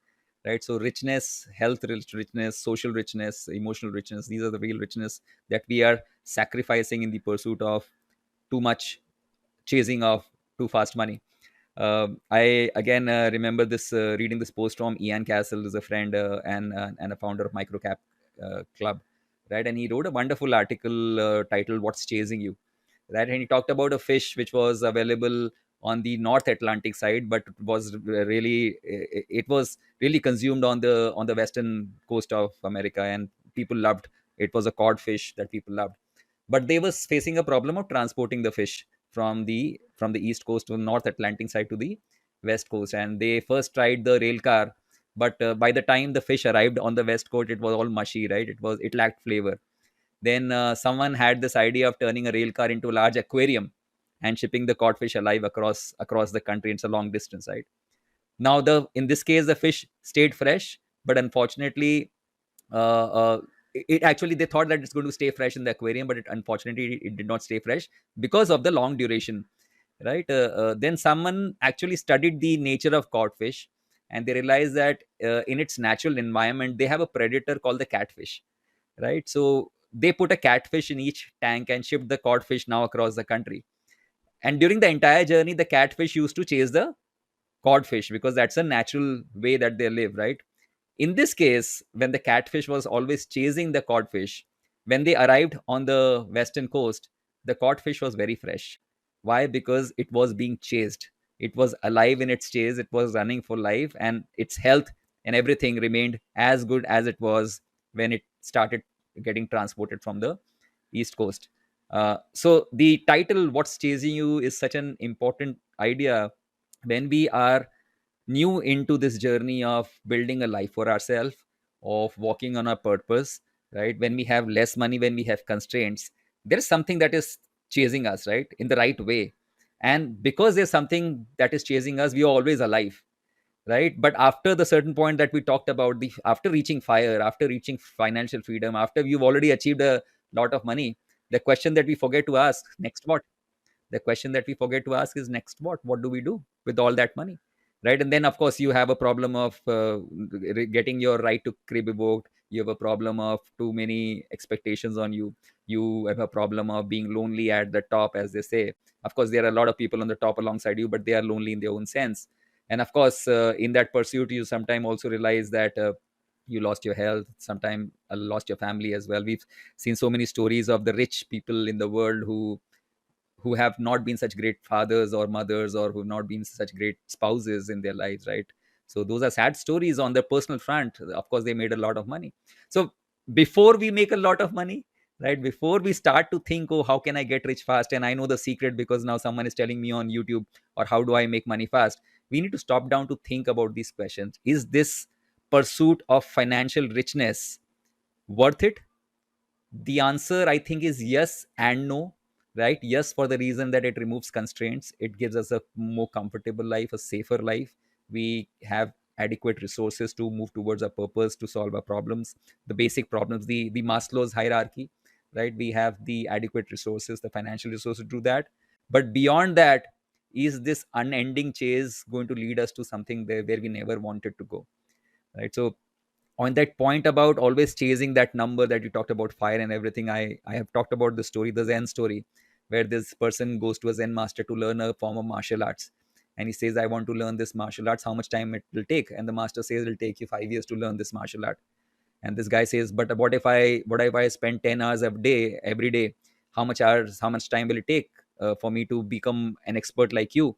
right? So richness, health richness, social richness, emotional richness, these are the real richness that we are sacrificing in the pursuit of too much chasing of too fast money. I again remember this reading this post from Ian Castle, who's a friend and a founder of Microcap Club, right? And he wrote a wonderful article titled "What's Chasing You," right? And he talked about a fish which was available on the North Atlantic side, but it was really consumed on the western coast of America, and people loved. It was a cod fish that people loved, but they was facing a problem of transporting the fish from the east coast to the North Atlantic side to the west coast. And they first tried the rail car, but by the time the fish arrived on the west coast, it was all mushy, right? It lacked flavor. Then someone had this idea of turning a rail car into a large aquarium and shipping the codfish alive across the country. It's a long distance, right? Now the in this case the fish stayed fresh, but unfortunately uh, uh, it actually, they thought that it's going to stay fresh in the aquarium, but unfortunately it did not stay fresh because of the long duration, right? Then someone actually studied the nature of codfish, and they realized that in its natural environment they have a predator called the catfish, right? So they put a catfish in each tank and shipped the codfish now across the country. And during the entire journey, the catfish used to chase the codfish because that's a natural way that they live, right? In this case, when the catfish was always chasing the codfish, when they arrived on the western coast, the codfish was very fresh. Why? Because it was being chased. It was alive in its chase, it was running for life, and its health and everything remained as good as it was when it started getting transported from the east coast. So the title "What's Chasing You" is such an important idea when we are new into this journey of building a life for ourselves, of walking on our purpose, right? When we have less money, when we have constraints, there's something that is chasing us, right? In the right way. And because there's something that is chasing us, we are always alive, right? But after the certain point that we talked about, the after reaching fire, after reaching financial freedom, after you've already achieved a lot of money, the question that we forget to ask, next what? The question that we forget to ask is, next what do we do with all that money, right? And then of course you have a problem of getting your right to crib revoked. You have a problem of too many expectations on you. You have a problem of being lonely at the top, as they say. Of course there are a lot of people on the top alongside you, but they are lonely in their own sense. And of course in that pursuit you sometimes also realize that you lost your health, sometimes lost your family as well. We've seen so many stories of the rich people in the world who have not been such great fathers or mothers, or who have not been such great spouses in their lives, right? So those are sad stories on their personal front. Of course they made a lot of money. So before we make a lot of money, right, before we start to think, oh, how can I get rich fast, and I know the secret because now someone is telling me on YouTube, or how do I make money fast, we need to stop down to think about these questions. Is this pursuit of financial richness worth it? The answer, I think, is yes and no, right? Yes, for the reason that it removes constraints, it gives us a more comfortable life, a safer life. We have adequate resources to move towards our purpose, to solve our problems, the basic problems, the Maslow's hierarchy, right? We have the adequate resources, the financial resources to do that. But beyond that, is this unending chase going to lead us to something there where we never wanted to go, right? So on that point about always chasing that number that you talked about, fire and everything, I have talked about the story, the Zen story, where this person goes to a Zen master to learn a form of martial arts. And he says, I want to learn this martial arts, how much time it will take? And the master says, it will take you 5 years to learn this martial art. And this guy says, but what if I spend 10 hours a day every day? How much time will it take for me to become an expert like you?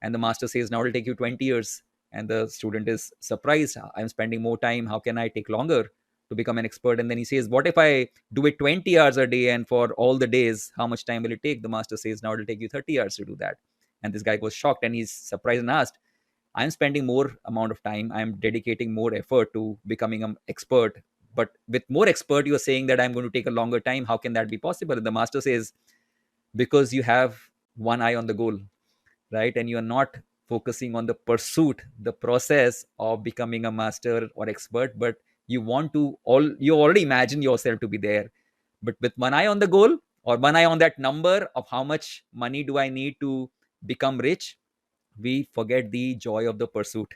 And the master says, now it'll take you 20 years. And the student is surprised, I'm spending more time, how can I take longer to become an expert? And then he says, what if I do it 20 hours a day, and for all the days, how much time will it take? The master says, now it'll take you 30 hours to do that. And this guy was shocked, and he's surprised and asked, I'm spending more amount of time, I'm dedicating more effort to becoming an expert, but with more expert you're saying that I'm going to take a longer time, how can that be possible? And the master says, because you have one eye on the goal, right? And you're not focusing on the pursuit, the process of becoming a master or expert, but you already imagine yourself to be there, but with one eye on the goal, or one eye on that number of how much money do I need to become rich, we forget the joy of the pursuit,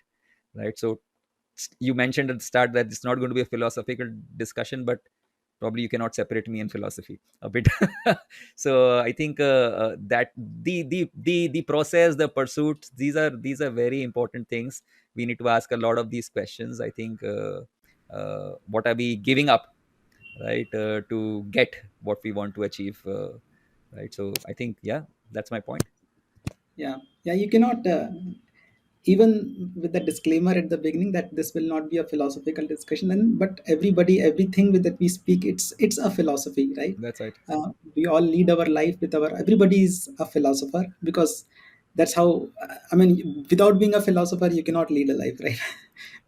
right? So you mentioned at the start that it's not going to be a philosophical discussion, but probably you cannot separate me and philosophy a bit. So I think that the process, the pursuit, these are very important things. We need to ask a lot of these questions. I think what are we giving up, right, to get what we want to achieve, right? So I think, yeah, that's my point. Yeah, yeah, you cannot, even with the disclaimer at the beginning that this will not be a philosophical discussion, and but everybody, everything with that we speak, it's a philosophy, right? That's right. We all lead our life with our, everybody is a philosopher, because that's how, I mean, without being a philosopher you cannot lead a life, right?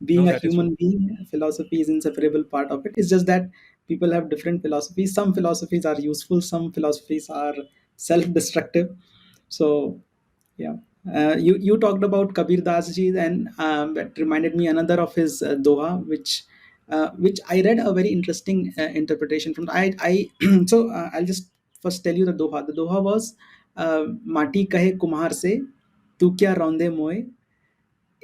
No, Being a that is true. human being, philosophy is inseparable part of it. It's just that people have different philosophies. Some philosophies are useful, some philosophies are self-destructive. So yeah, you talked about Kabir Das ji, and that reminded me another of his Doha, which I read a very interesting interpretation from. I so I'll just first tell you the Doha. The Doha was "Mati kahe kumhar se, tu kya ronde moe,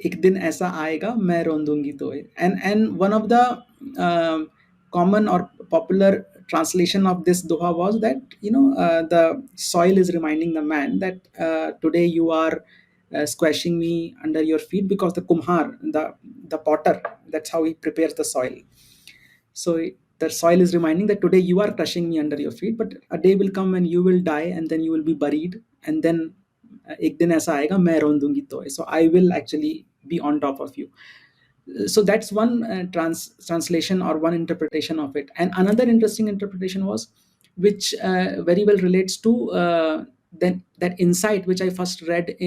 एक दिन ऐसा आएगा मैं रोंदूंगी तो." And one of the common or popular translation of this doha was that, the soil is reminding the man that today you are squashing me under your feet, because the kumhar, the potter, that's how he prepares the soil. So the soil is reminding that today you are crushing me under your feet, but a day will come when you will die, and then you will be buried, and then एक दिन ऐसा आएगा मैं रोन दूंगी तो, so I will actually be on top of you. So that's one translation or one interpretation of it. And another interesting interpretation was, which very well relates to that insight which I first read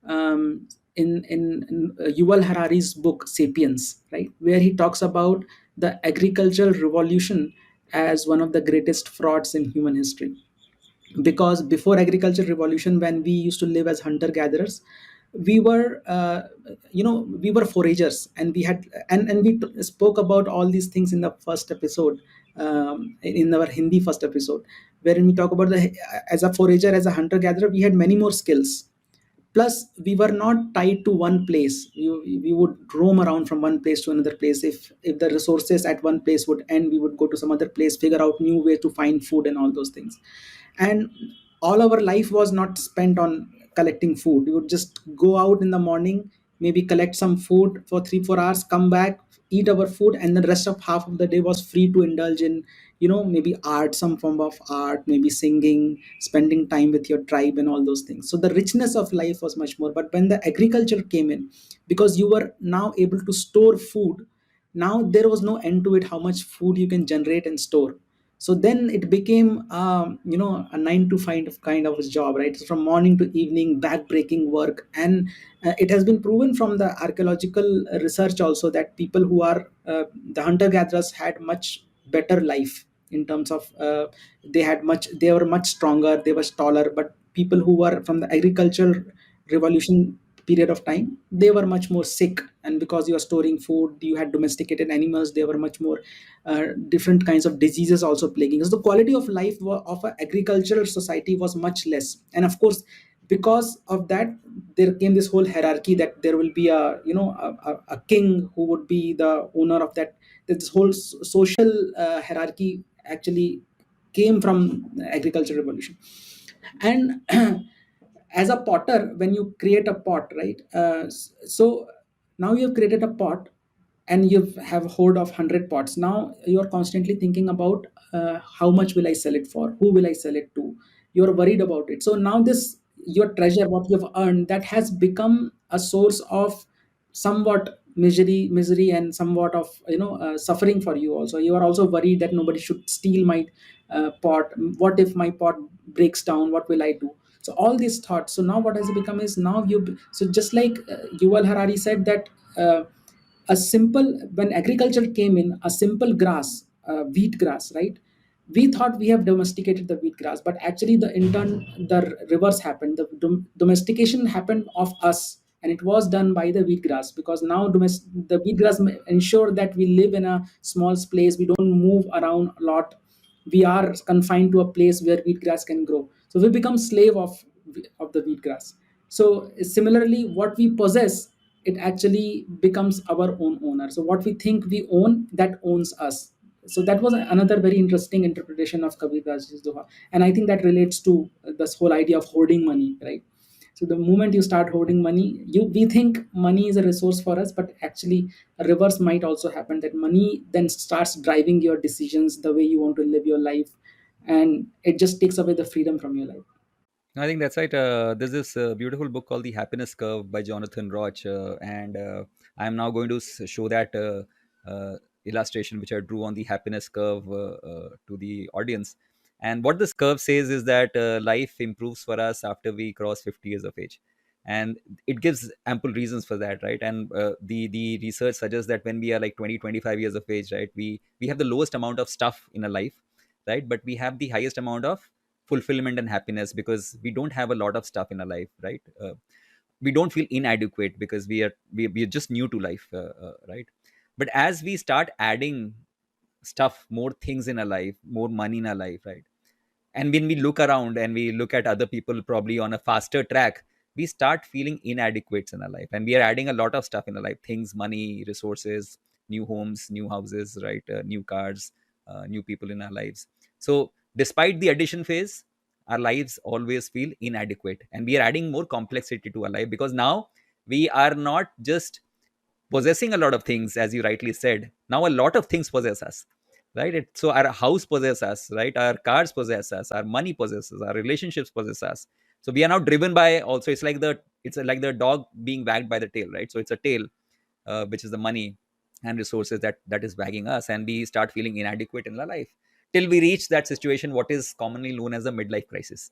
um, in Yuval Harari's book Sapiens, right, where he talks about the agricultural revolution as one of the greatest frauds in human history. Because before agricultural revolution, when we used to live as hunter gatherers, we were we were foragers, and we had, and we spoke about all these things in the first episode, in our Hindi first episode, wherein we talk about the, as a forager, as a hunter gatherer, we had many more skills. Plus we were not tied to one place. We would roam around from one place to another place. If the resources at one place would end, we would go to some other place, figure out new way to find food and all those things. And all our life was not spent on collecting food. We would just go out in the morning, maybe collect some food for 3 4 hours, come back, eat our food, and the rest of half of the day was free to indulge in, maybe art, some form of art, maybe singing, spending time with your tribe and all those things. So the richness of life was much more. But when the agriculture came in, because you were now able to store food, now there was no end to it, how much food you can generate and store. So then it became a 9 to 5 kind of a job, right? So from morning to evening, back breaking work. And it has been proven from the archaeological research also that people who are the hunter gatherers had much better life, in terms of they were much stronger, they were taller. But people who were from the agricultural revolution period of time, they were much more sick. And because you are storing food, you had domesticated animals, they were much more different kinds of diseases also plaguing us. The quality of life of an agricultural society was much less. And of course, because of that, there came this whole hierarchy that there will be a king who would be the owner of that. This whole social hierarchy actually came from the agricultural revolution. And as a potter, when you create a pot, right, so now you've created a pot, and you have hold of 100 pots. Now you're constantly thinking about how much will I sell it for, who will I sell it to. You're worried about it. So now this, your treasure, what you've earned, that has become a source of somewhat misery and somewhat of suffering for you. Also, you are also worried that nobody should steal my pot. What if my pot breaks down, what will I do? So all these thoughts. So now what has become is, now you, so just like Yuval Harari said that a simple, when agriculture came in, a simple grass, wheat grass, right, we thought we have domesticated the wheat grass, but actually the reverse happened. The domestication happened of us, and it was done by the wheatgrass, because now the wheatgrass ensure that we live in a small place, we don't move around a lot, we are confined to a place where wheatgrass can grow, so we become slave of the wheatgrass. So similarly, what we possess, it actually becomes our own owner. So what we think we own, that owns us. So that was another very interesting interpretation of Kabir Das's Doha, and I think that relates to this whole idea of hoarding money, right? So the moment you start hoarding money, we think money is a resource for us, but actually a reverse might also happen, that money then starts driving your decisions, the way you want to live your life, and it just takes away the freedom from your life. I think that's right. There's this beautiful book called The Happiness Curve by Jonathan Roch, and I'm now going to show that illustration which I drew on the happiness curve to the audience. And what this curve says is that life improves for us after we cross 50 years of age, and it gives ample reasons for that, right? And the research suggests that when we are like 20, 25 years of age, right, we have the lowest amount of stuff in a life, right? But we have the highest amount of fulfillment and happiness because we don't have a lot of stuff in our life, right? We don't feel inadequate because we are just new to life, right? But as we start adding stuff, more things in our life, more money in our life, right? And when we look around and we look at other people probably on a faster track, we start feeling inadequate in our life, and we are adding a lot of stuff in our life: things, money, resources, new homes, new houses, right? New cars, new people in our lives. So despite the addition phase, our lives always feel inadequate, and we are adding more complexity to our life because now we are not just possessing a lot of things, as you rightly said. Now a lot of things possess us, right? So our house possesses us, right? Our cars possess us, our money possesses, our relationships possess us. So we are now driven by, also it's like the dog being wagged by the tail, right? So it's a tail, which is the money and resources that is wagging us, and we start feeling inadequate in our life till we reach that situation, what is commonly known as a midlife crisis,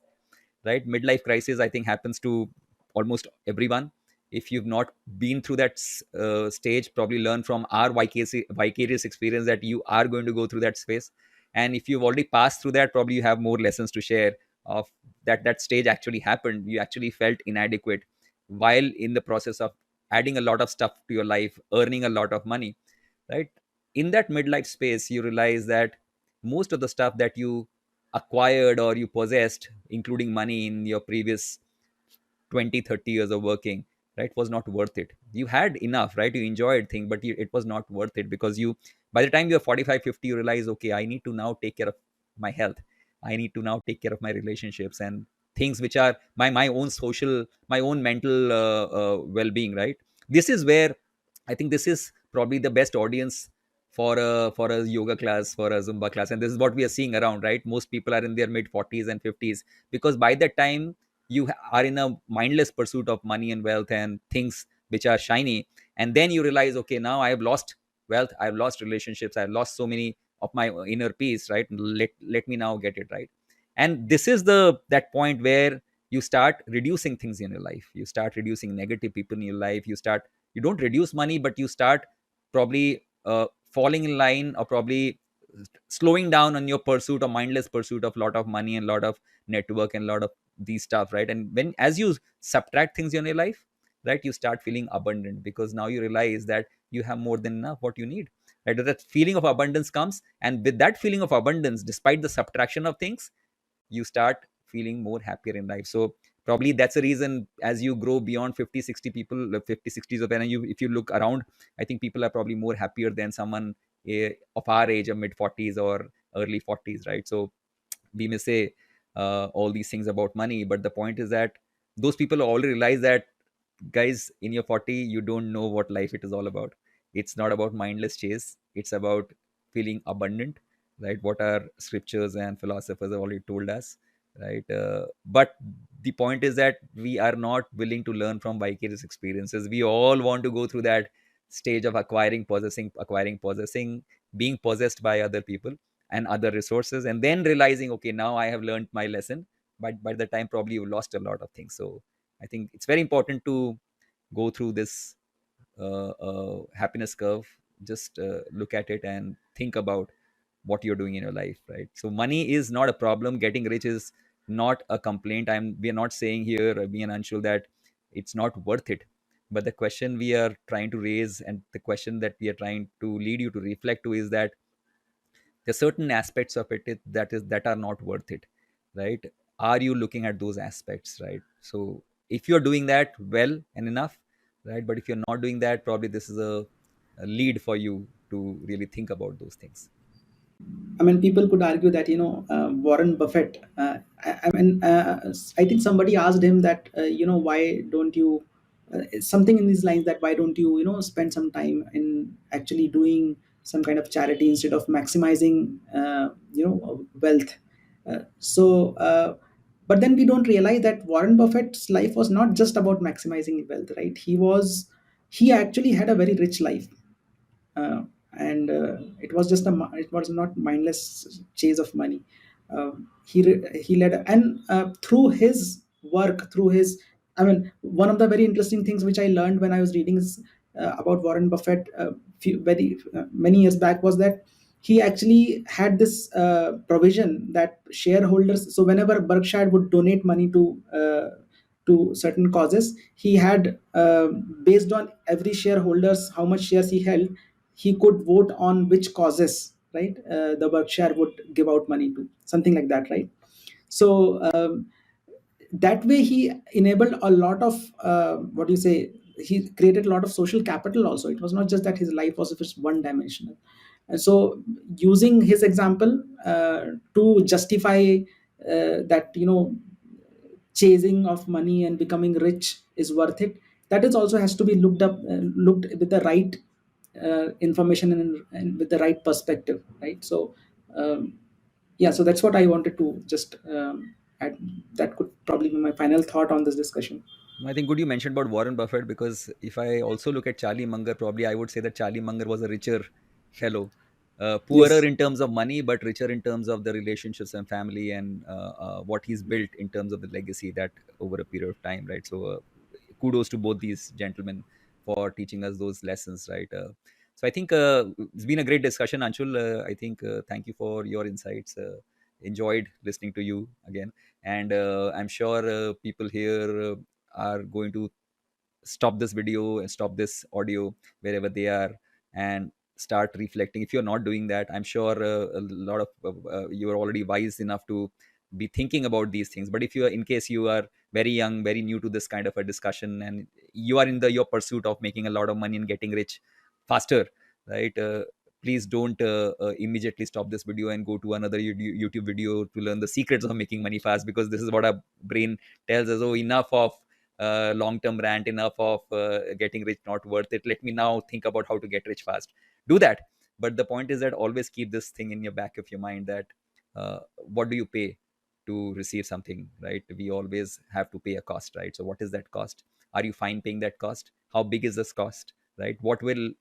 right? Midlife crisis, I think, happens to almost everyone. If you've not been through that stage, probably learn from our vicarious experience that you are going to go through that space. And if you've already passed through that, probably you have more lessons to share of that stage actually happened. You actually felt inadequate while in the process of adding a lot of stuff to your life, earning a lot of money, right? In that midlife space, you realize that most of the stuff that you acquired or you possessed, including money in your previous 20, 30 years of working, right, was not worth it. You had enough, right? You enjoyed things, but it was not worth it because by the time you're 45, 50, you realize, okay, I need to now take care of my health. I need to now take care of my relationships and things which are my own social, my own mental well-being, right? This is where I think this is probably the best audience for a yoga class, for a Zumba class, and this is what we are seeing around, right? Most people are in their mid 40s and 50s because by that time are in a mindless pursuit of money and wealth and things which are shiny, and then you realize, okay, now I have lost wealth, I've lost relationships, I've lost so many of my inner peace, right? Let me now get it right. And this is that point where you start reducing things in your life, you start reducing negative people in your life, you don't reduce money, but you start probably falling in line or probably slowing down on your pursuit or mindless pursuit of lot of money and lot of network and lot of these stuff, right? And when as you subtract things in your life, right, you start feeling abundant because now you realize that you have more than enough what you need, right? That feeling of abundance comes, and with that feeling of abundance, despite the subtraction of things, you start feeling more happier in life. So probably that's the reason as you grow beyond 50, 60 people, 50, 60s of energy, if you look around, I think people are probably more happier than someone of our age of mid 40s or early 40s, right? So we may say all these things about money, but the point is that those people already realize that, guys, in your 40 you don't know what life it is all about. It's not about mindless chase, it's about feeling abundant, right? What our scriptures and philosophers have already told us, right? But the point is that we are not willing to learn from vicarious experiences. We all want to go through that stage of acquiring possessing, being possessed by other people and other resources, and then realizing, okay, now I have learned my lesson. But by the time, probably you lost a lot of things. So I think it's very important to go through this happiness curve. Just look at it and think about what you're doing in your life, right? So money is not a problem. Getting rich is not a complaint. We are not saying here, me and Anshul, that it's not worth it. But the question we are trying to raise, and the question that we are trying to lead you to reflect to, is that there's certain aspects of it that are not worth it, right? Are you looking at those aspects, right? So if you're doing that well and enough, right, but if you're not doing that, probably this is a lead for you to really think about those things. I mean, people could argue that Warren Buffett. I think somebody asked him that why don't you something in these lines, that why don't you spend some time in actually doing some kind of charity instead of maximizing wealth. But then we don't realize that Warren Buffett's life was not just about maximizing wealth, right? He actually had a very rich life, uh, and it was not mindless chase of money. He led, and through his work, through his, I mean, one of the very interesting things which I learned when I was reading is, about Warren Buffett, very many years back, was that he actually had this provision that shareholders, so whenever Berkshire would donate money to certain causes, he had, based on every shareholders how much shares he held, he could vote on which causes, right, the Berkshire would give out money to, something like that, right? So that way he enabled a lot of, what do you say, he created a lot of social capital also. It was not just that his life was just one dimensional. And so using his example to justify that chasing of money and becoming rich is worth it, that is also has to be looked with the right information, and with the right perspective, right? So yeah, so that's what I wanted to just add. That could probably be my final thought on this discussion. I think good you mentioned about Warren Buffett, because if I also look at Charlie Munger, probably I would say that Charlie Munger was a richer fellow, poorer Yes. in terms of money, but richer in terms of the relationships and family, and what he's built in terms of the legacy that over a period of time, right? So kudos to both these gentlemen for teaching us those lessons, right? So I think it's been a great discussion, Anshul. I think thank you for your insights. Enjoyed listening to you again, and I'm sure people here are going to stop this video and stop this audio wherever they are, and start reflecting. If you're not doing that, I'm sure a lot of you're already wise enough to be thinking about these things. But if you are, in case you are very young, very new to this kind of a discussion, and you are in the your pursuit of making a lot of money and getting rich faster, right, please don't immediately stop this video and go to another YouTube video to learn the secrets of making money fast, because this is what our brain tells us. Oh, enough of long term rant, enough of getting rich not worth it, let me now think about how to get rich fast. Do that. But the point is that always keep this thing in your back of your mind, that what do you pay to receive something, right? We always have to pay a cost, right? So what is that cost? Are you fine paying that cost? How big is this cost, right? What will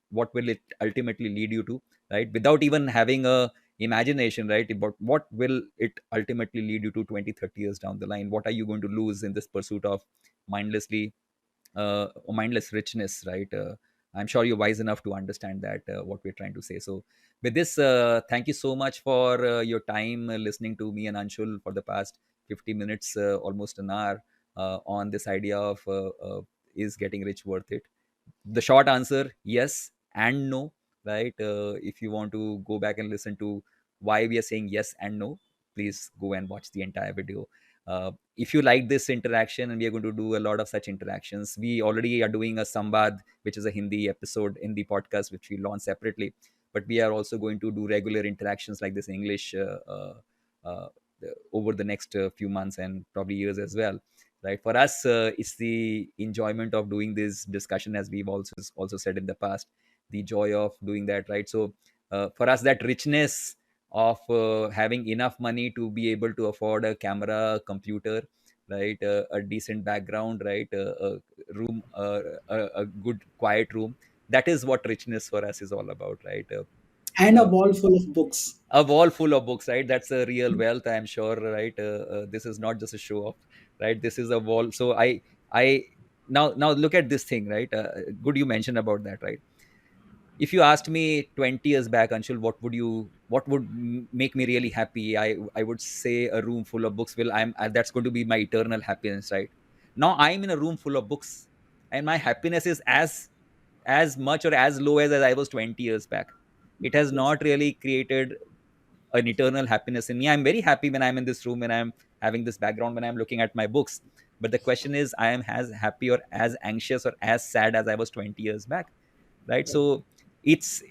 it ultimately lead you to, right? Without even having a imagination, right, about what will it ultimately lead you to 20, 30 years down the line. What are you going to lose in this pursuit of mindlessly mindless richness, right? I'm sure you're wise enough to understand that what we're trying to say. So with this, thank you so much for your time listening to me and Anshul for the past 50 minutes, almost an hour, on this idea of is getting rich worth it? The short answer, yes and no, right? If you want to go back and listen to why we are saying yes and no, please go and watch the entire video. If you like this interaction, and we are going to do a lot of such interactions, we already are doing a Sambad, which is a Hindi episode in the podcast, which we launch separately. But we are also going to do regular interactions like this in English uh, over the next few months and probably years as well, right? For us, it's the enjoyment of doing this discussion, as we've also said in the past, the joy of doing that, right? So for us, that richness of having enough money to be able to afford a camera, computer, right, a decent background, right, a room, a good quiet room, that is what richness for us is all about, right? And a uh, wall full of books. a wall full of books, right? That's a real wealth, I'm sure, right? This is not just a show off, right? This is a wall. So I now look at this thing, right? Good you mentioned about that, right? If you asked me 20 years back, Anshul, what would make me really happy, I would say a room full of books will I'm that's going to be my eternal happiness, right? Now I'm in a room full of books, and my happiness is as much or as low as I was 20 years back. It has Yes. not really created an eternal happiness in me. I'm very happy when I'm in this room, when I'm having this background, when I'm looking at my books. But the question is, I am as happy or as anxious or as sad as I was 20 years back, right? Right. So it's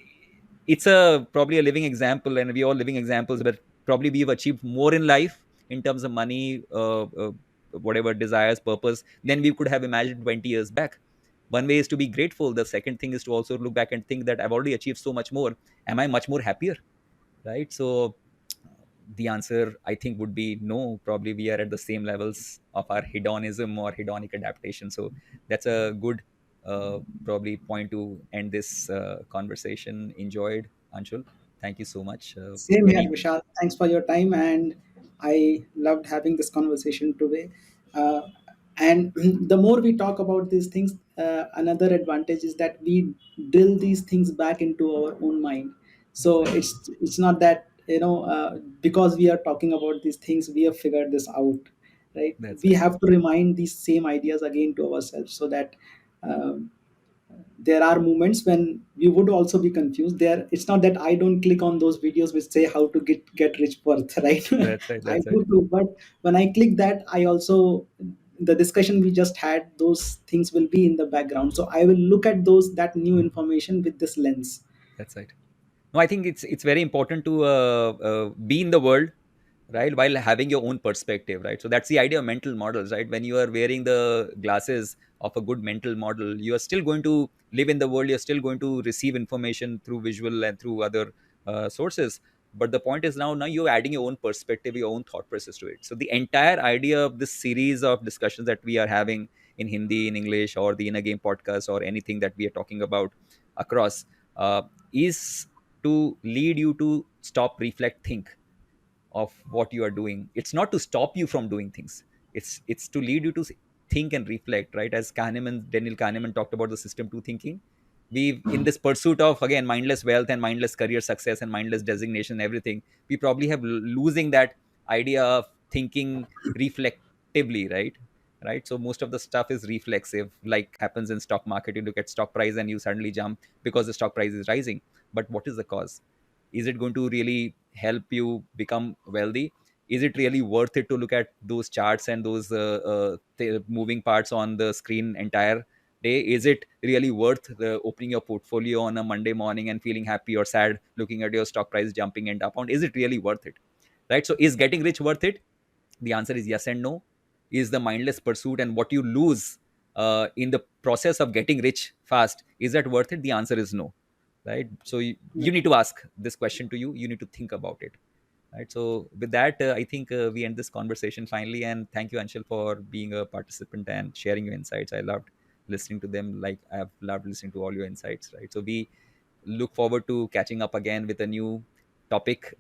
it's a probably a living example, and we all living examples, but probably we've achieved more in life in terms of money, whatever desires, purpose, than we could have imagined 20 years back. One way is to be grateful. The second thing is to also look back and think that I've already achieved so much more. Am I much more happier? Right. So the answer, I think, would be no. Probably we are at the same levels of our hedonism or hedonic adaptation. So that's a good probably point to end this conversation. Enjoyed, Anshul. Thank you so much. Same here, Very Vishal. Thanks for your time, and I loved having this conversation today. Uh, and the more we talk about these things, another advantage is that we drill these things back into our own mind. So right. it's not that because we are talking about these things, we have figured this out, right? That's We right. have to remind these same ideas again to ourselves, so that um, there are moments when you would also be confused. There, it's not that I don't click on those videos which say how to get rich first, right? That's right. I That's right. do too, but when I click that, I also, the discussion we just had, those things will be in the background, so I will look at those, that new information with this lens. That's right. No, I think it's very important to be in the world, right, while having your own perspective, right? So that's the idea of mental models, right? When you are wearing the glasses of a good mental model, you are still going to live in the world. You're still going to receive information through visual and through other sources. But the point is, now you're adding your own perspective, your own thought process to it. So the entire idea of this series of discussions that we are having in Hindi, in English, or the Inner Game podcast, or anything that we are talking about across, is to lead you to stop, reflect, think of what you are doing. It's not to stop you from doing things. It's to lead you to think and reflect, right? As Daniel Kahneman talked about the system two thinking. We, in this pursuit of, again, mindless wealth and mindless career success and mindless designation and everything, we probably have losing that idea of thinking reflectively, right? Right. So most of the stuff is reflexive, like happens in stock market. You look at stock price and you suddenly jump because the stock price is rising. But what is the cause? Is it going to really help you become wealthy? Is it really worth it to look at those charts and those moving parts on the screen entire day? Is it really worth opening your portfolio on a Monday morning and feeling happy or sad looking at your stock price jumping and up? Is it really worth it? Right. So is getting rich worth it? The answer is yes and no. Is the mindless pursuit and what you lose in the process of getting rich fast, is that worth it? The answer is no. Right. So you need to ask this question to you. You need to think about it. Right. So with that, I think we end this conversation finally. And thank you, Anshul, for being a participant and sharing your insights. I loved listening to them, like I've loved listening to all your insights. Right. So we look forward to catching up again with a new topic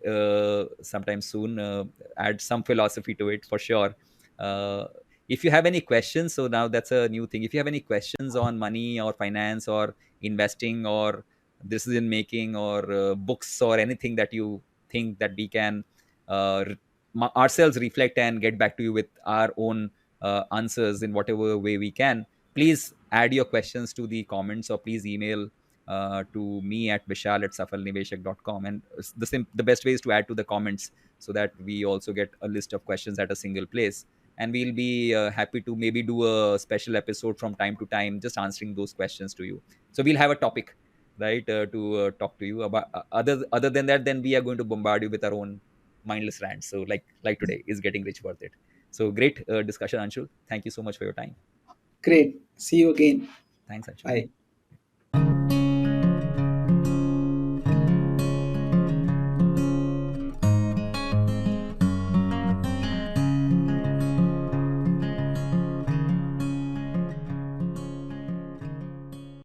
sometime soon. Add some philosophy to it for sure. Uh, if you have any questions, so now that's a new thing. If you have any questions on money or finance or investing or decision making or books or anything that you think that we can ourselves reflect and get back to you with our own answers in whatever way we can, please add your questions to the comments or please email to me at vishal at safalniveshak.com. And the best way is to add to the comments so that we also get a list of questions at a single place. And we'll be happy to maybe do a special episode from time to time, just answering those questions to you. So we'll have a topic, right, to talk to you about. Other than that, then we are going to bombard you with our own mindless rants. So like today, is getting rich worth it? So great discussion, Anshul. Thank you so much for your time. Great. See you again. Thanks, Anshul. Bye.